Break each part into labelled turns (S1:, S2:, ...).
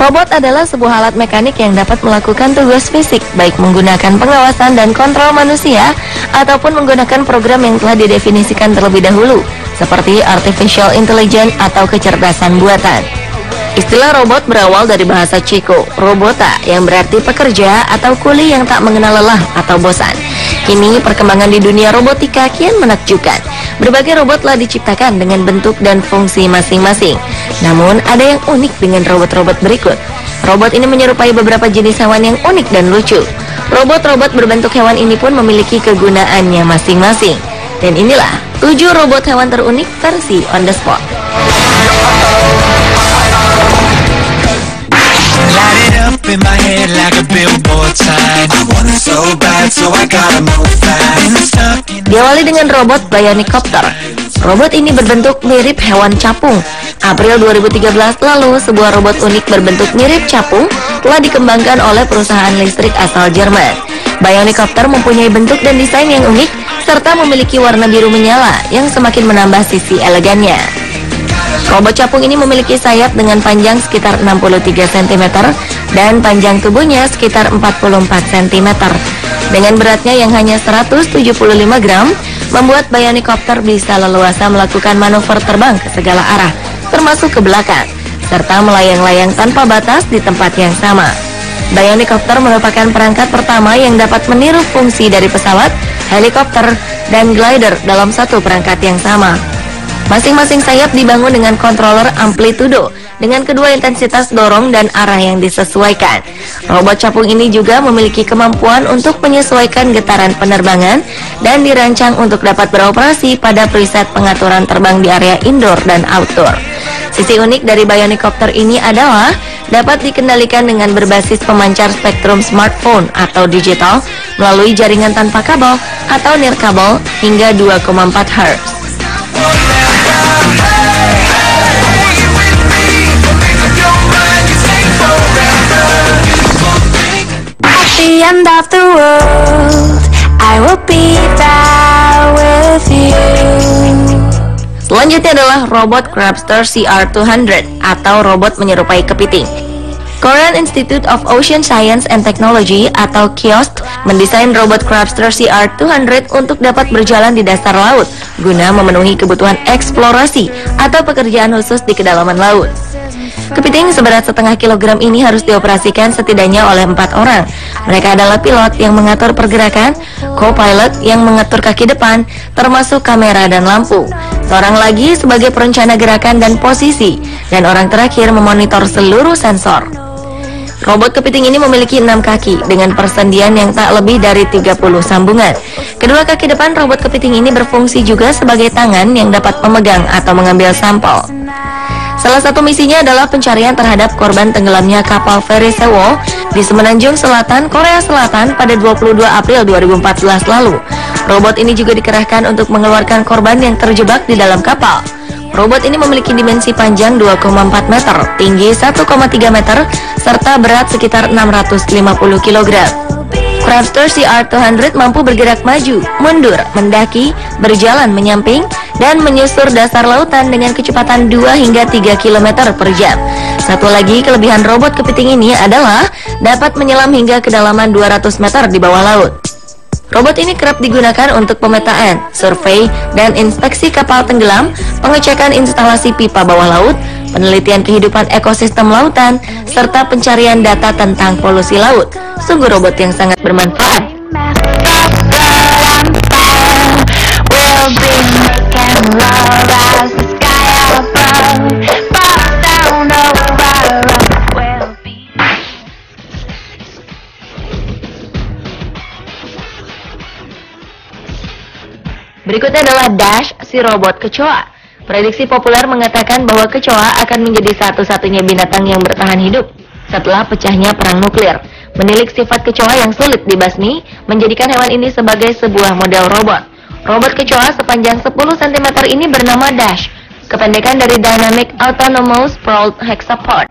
S1: Robot adalah sebuah alat mekanik yang dapat melakukan tugas fisik, baik menggunakan pengawasan dan kontrol manusia, ataupun menggunakan program yang telah didefinisikan terlebih dahulu, seperti artificial intelligence atau kecerdasan buatan. Istilah robot berawal dari bahasa Ceko, robota, yang berarti pekerja atau kuli yang tak mengenal lelah atau bosan. Kini perkembangan di dunia robotika kian menakjubkan. Berbagai robot telah diciptakan dengan bentuk dan fungsi masing-masing. Namun ada yang unik dengan robot-robot berikut. Robot ini menyerupai beberapa jenis hewan yang unik dan lucu. Robot-robot berbentuk hewan ini pun memiliki kegunaannya masing-masing. Dan inilah 7 robot hewan terunik versi on the spot. Diawali dengan robot Bionicopter. Robot ini berbentuk mirip hewan capung. April 2013 lalu, sebuah robot unik berbentuk mirip capung telah dikembangkan oleh perusahaan listrik asal Jerman. Bionicopter mempunyai bentuk dan desain yang unik, serta memiliki warna biru menyala yang semakin menambah sisi elegannya. Robot capung ini memiliki sayap dengan panjang sekitar 63 cm dan panjang tubuhnya sekitar 44 cm. Dengan beratnya yang hanya 175 gram, membuat Bionicopter bisa leluasa melakukan manuver terbang ke segala arah, termasuk ke belakang, serta melayang-layang tanpa batas di tempat yang sama. Bionicopter merupakan perangkat pertama yang dapat meniru fungsi dari pesawat, helikopter, dan glider dalam satu perangkat yang sama. Masing-masing sayap dibangun dengan controller amplitudo dengan kedua intensitas dorong dan arah yang disesuaikan. Robot capung ini juga memiliki kemampuan untuk menyesuaikan getaran penerbangan dan dirancang untuk dapat beroperasi pada preset pengaturan terbang di area indoor dan outdoor. Sisi unik dari Bionicopter ini adalah dapat dikendalikan dengan berbasis pemancar spektrum smartphone atau digital melalui jaringan tanpa kabel atau nirkabel hingga 2,4 Hz.
S2: At the end of the world, I will be there with you.
S1: Selanjutnya adalah robot Crabster CR200 atau robot menyerupai kepiting. Korean Institute of Ocean Science and Technology atau KIOST mendesain robot Crabster CR200 untuk dapat berjalan di dasar laut guna memenuhi kebutuhan eksplorasi atau pekerjaan khusus di kedalaman laut. Kepiting seberat setengah kilogram ini harus dioperasikan setidaknya oleh 4 orang. Mereka adalah pilot yang mengatur pergerakan, co-pilot yang mengatur kaki depan, termasuk kamera dan lampu, seorang lagi sebagai perencana gerakan dan posisi, dan orang terakhir memonitor seluruh sensor. Robot kepiting ini memiliki 6 kaki dengan persendian yang tak lebih dari 30 sambungan. Kedua kaki depan robot kepiting ini berfungsi juga sebagai tangan yang dapat memegang atau mengambil sampel. Salah satu misinya adalah pencarian terhadap korban tenggelamnya kapal feri Sewol di Semenanjung Selatan, Korea Selatan pada 22 April 2014 lalu. Robot ini juga dikerahkan untuk mengeluarkan korban yang terjebak di dalam kapal. Robot ini memiliki dimensi panjang 2,4 meter, tinggi 1,3 meter, serta berat sekitar 650 kg. Crabster CR200 mampu bergerak maju, mundur, mendaki, berjalan menyamping, dan menyusur dasar lautan dengan kecepatan 2 hingga 3 km per jam. Satu lagi kelebihan robot kepiting ini adalah dapat menyelam hingga kedalaman 200 meter di bawah laut. Robot ini kerap digunakan untuk pemetaan, survei, dan inspeksi kapal tenggelam, pengecekan instalasi pipa bawah laut, penelitian kehidupan ekosistem lautan, serta pencarian data tentang polusi laut. Sungguh robot yang sangat bermanfaat. Berikutnya adalah Dash, si robot kecoa. Prediksi populer mengatakan bahwa kecoa akan menjadi satu-satunya binatang yang bertahan hidup setelah pecahnya perang nuklir. Menilik sifat kecoa yang sulit dibasmi, menjadikan hewan ini sebagai sebuah model robot. Robot kecoa sepanjang 10 cm ini bernama Dash, kependekan dari Dynamic Autonomous Sprawled Hexapod.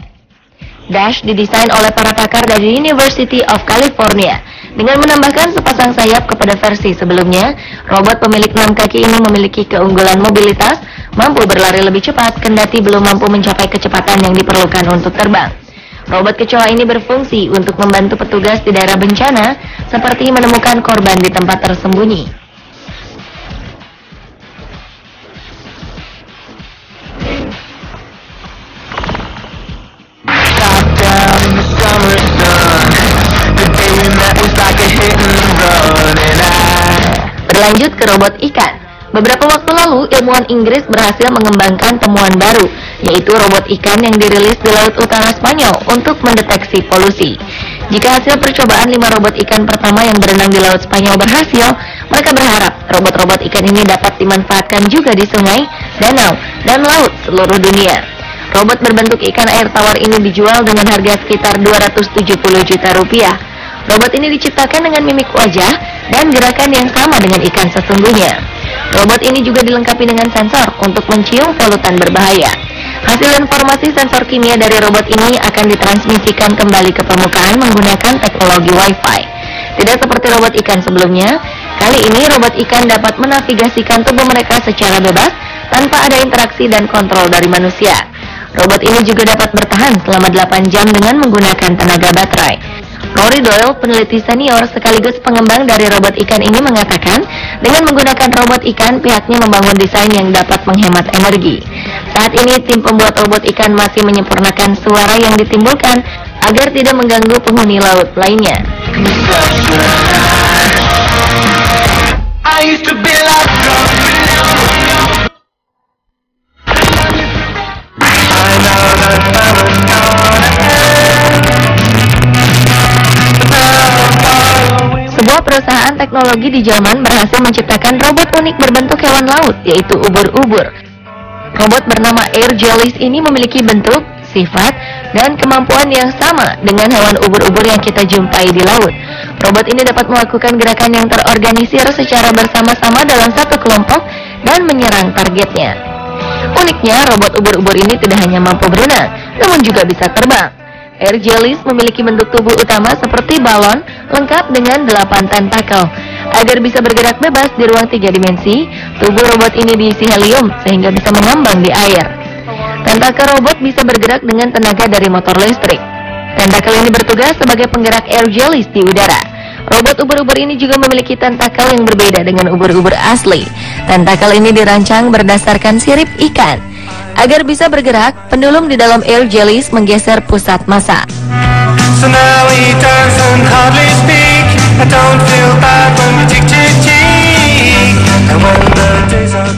S1: Dash didesain oleh para pakar dari University of California. Dengan menambahkan sepasang sayap kepada versi sebelumnya, robot pemilik 6 kaki ini memiliki keunggulan mobilitas, mampu berlari lebih cepat kendati belum mampu mencapai kecepatan yang diperlukan untuk terbang. Robot kecoa ini berfungsi untuk membantu petugas di daerah bencana, seperti menemukan korban di tempat tersembunyi. Berlanjut ke robot ikan. Beberapa waktu lalu, ilmuwan Inggris berhasil mengembangkan temuan baru, yaitu robot ikan yang dirilis di Laut Utara Spanyol untuk mendeteksi polusi. Jika hasil percobaan 5 robot ikan pertama yang berenang di Laut Spanyol berhasil, mereka berharap robot-robot ikan ini dapat dimanfaatkan juga di sungai, danau, dan laut seluruh dunia. Robot berbentuk ikan air tawar ini dijual dengan harga sekitar 270 juta rupiah. Robot ini diciptakan dengan mimik wajah dan gerakan yang sama dengan ikan sesungguhnya. Robot ini juga dilengkapi dengan sensor untuk mencium polutan berbahaya. Hasil informasi sensor kimia dari robot ini akan ditransmisikan kembali ke permukaan menggunakan teknologi Wi-Fi. Tidak seperti robot ikan sebelumnya, kali ini robot ikan dapat menavigasikan tubuh mereka secara bebas tanpa ada interaksi dan kontrol dari manusia. Robot ini juga dapat bertahan selama 8 jam dengan menggunakan tenaga baterai. Rory Doyle, peneliti senior sekaligus pengembang dari robot ikan ini mengatakan, dengan menggunakan robot ikan, pihaknya membangun desain yang dapat menghemat energi. Saat ini, tim pembuat robot ikan masih menyempurnakan suara yang ditimbulkan agar tidak mengganggu penghuni laut lainnya. Sebuah perusahaan teknologi di Jerman berhasil menciptakan robot unik berbentuk hewan laut, yaitu ubur-ubur. Robot bernama Air Jellies ini memiliki bentuk, sifat, dan kemampuan yang sama dengan hewan ubur-ubur yang kita jumpai di laut. Robot ini dapat melakukan gerakan yang terorganisir secara bersama-sama dalam satu kelompok dan menyerang targetnya. Uniknya, robot ubur-ubur ini tidak hanya mampu berenang, namun juga bisa terbang. Air Jellies memiliki bentuk tubuh utama seperti balon, lengkap dengan 8 tentakel. Agar bisa bergerak bebas di ruang 3 dimensi, tubuh robot ini diisi helium sehingga bisa mengambang di air. Tentakel robot bisa bergerak dengan tenaga dari motor listrik. Tentakel ini bertugas sebagai penggerak Air Jellies di udara. Robot ubur-ubur ini juga memiliki tentakel yang berbeda dengan ubur-ubur asli. Tentakel ini dirancang berdasarkan sirip ikan. Agar bisa bergerak, pendulum di dalam Air Jellies menggeser pusat massa. So now he doesn't hardly speak. I don't feel bad when we tick tick tick. And when the days are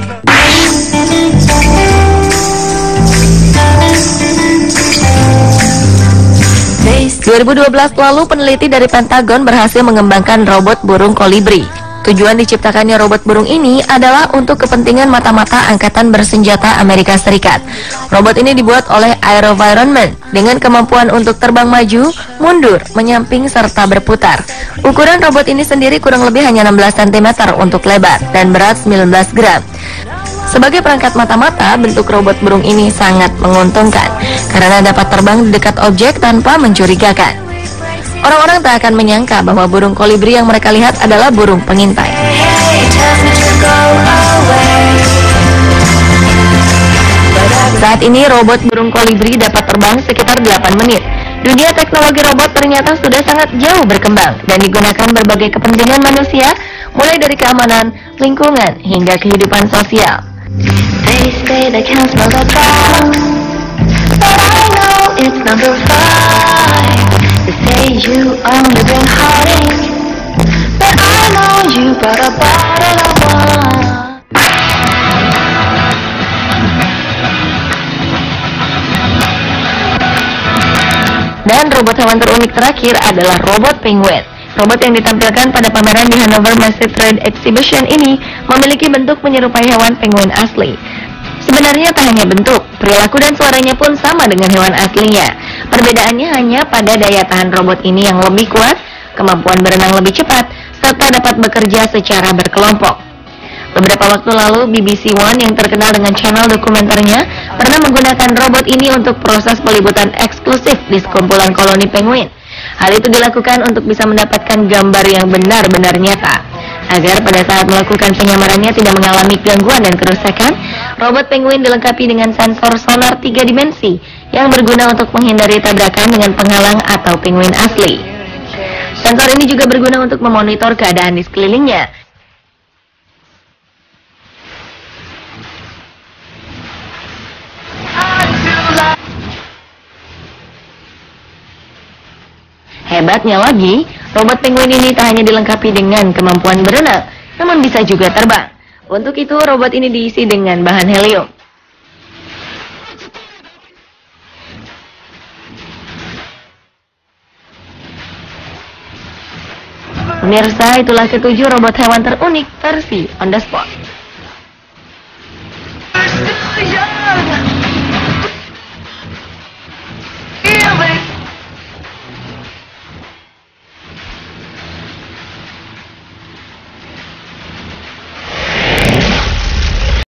S1: 2012 lalu, peneliti dari Pentagon berhasil mengembangkan robot burung kolibri. Tujuan diciptakannya robot burung ini adalah untuk kepentingan mata-mata Angkatan Bersenjata Amerika Serikat. Robot ini dibuat oleh AeroVironment dengan kemampuan untuk terbang maju, mundur, menyamping, serta berputar. Ukuran robot ini sendiri kurang lebih hanya 16 cm untuk lebar dan berat 19 gram. Sebagai perangkat mata-mata, bentuk robot burung ini sangat menguntungkan karena dapat terbang di dekat objek tanpa mencurigakan. Orang-orang tak akan menyangka bahwa burung kolibri yang mereka lihat adalah burung pengintai. Saat ini robot burung kolibri dapat terbang sekitar 8 menit. Dunia teknologi robot ternyata sudah sangat jauh berkembang dan digunakan berbagai kepentingan manusia, mulai dari keamanan, lingkungan, hingga kehidupan sosial. They say they can't smell the dog, but I know it's number 5. They say you only bring heartache, but I know you brought a bottle of wine. Dan robot hewan terunik terakhir adalah robot penguin. Robot yang ditampilkan pada pameran di Hanover Massive Trade Exhibition ini memiliki bentuk menyerupai hewan penguin asli. Sebenarnya tak hanya bentuk, perilaku dan suaranya pun sama dengan hewan aslinya. Perbedaannya hanya pada daya tahan robot ini yang lebih kuat, kemampuan berenang lebih cepat, serta dapat bekerja secara berkelompok. Beberapa waktu lalu, BBC One yang terkenal dengan channel dokumenternya pernah menggunakan robot ini untuk proses peliputan eksklusif di sekumpulan koloni penguin. Hal itu dilakukan untuk bisa mendapatkan gambar yang benar-benar nyata. Agar pada saat melakukan penyamarannya tidak mengalami gangguan dan kerusakan, robot penguin dilengkapi dengan sensor sonar 3 dimensi yang berguna untuk menghindari tabrakan dengan penghalang atau penguin asli. Sensor ini juga berguna untuk memonitor keadaan di sekelilingnya. Hebatnya lagi, robot penguin ini tak hanya dilengkapi dengan kemampuan berenang, namun bisa juga terbang. Untuk itu, robot ini diisi dengan bahan helium. Pemirsa, itulah ketujuh robot hewan terunik versi On The Spot.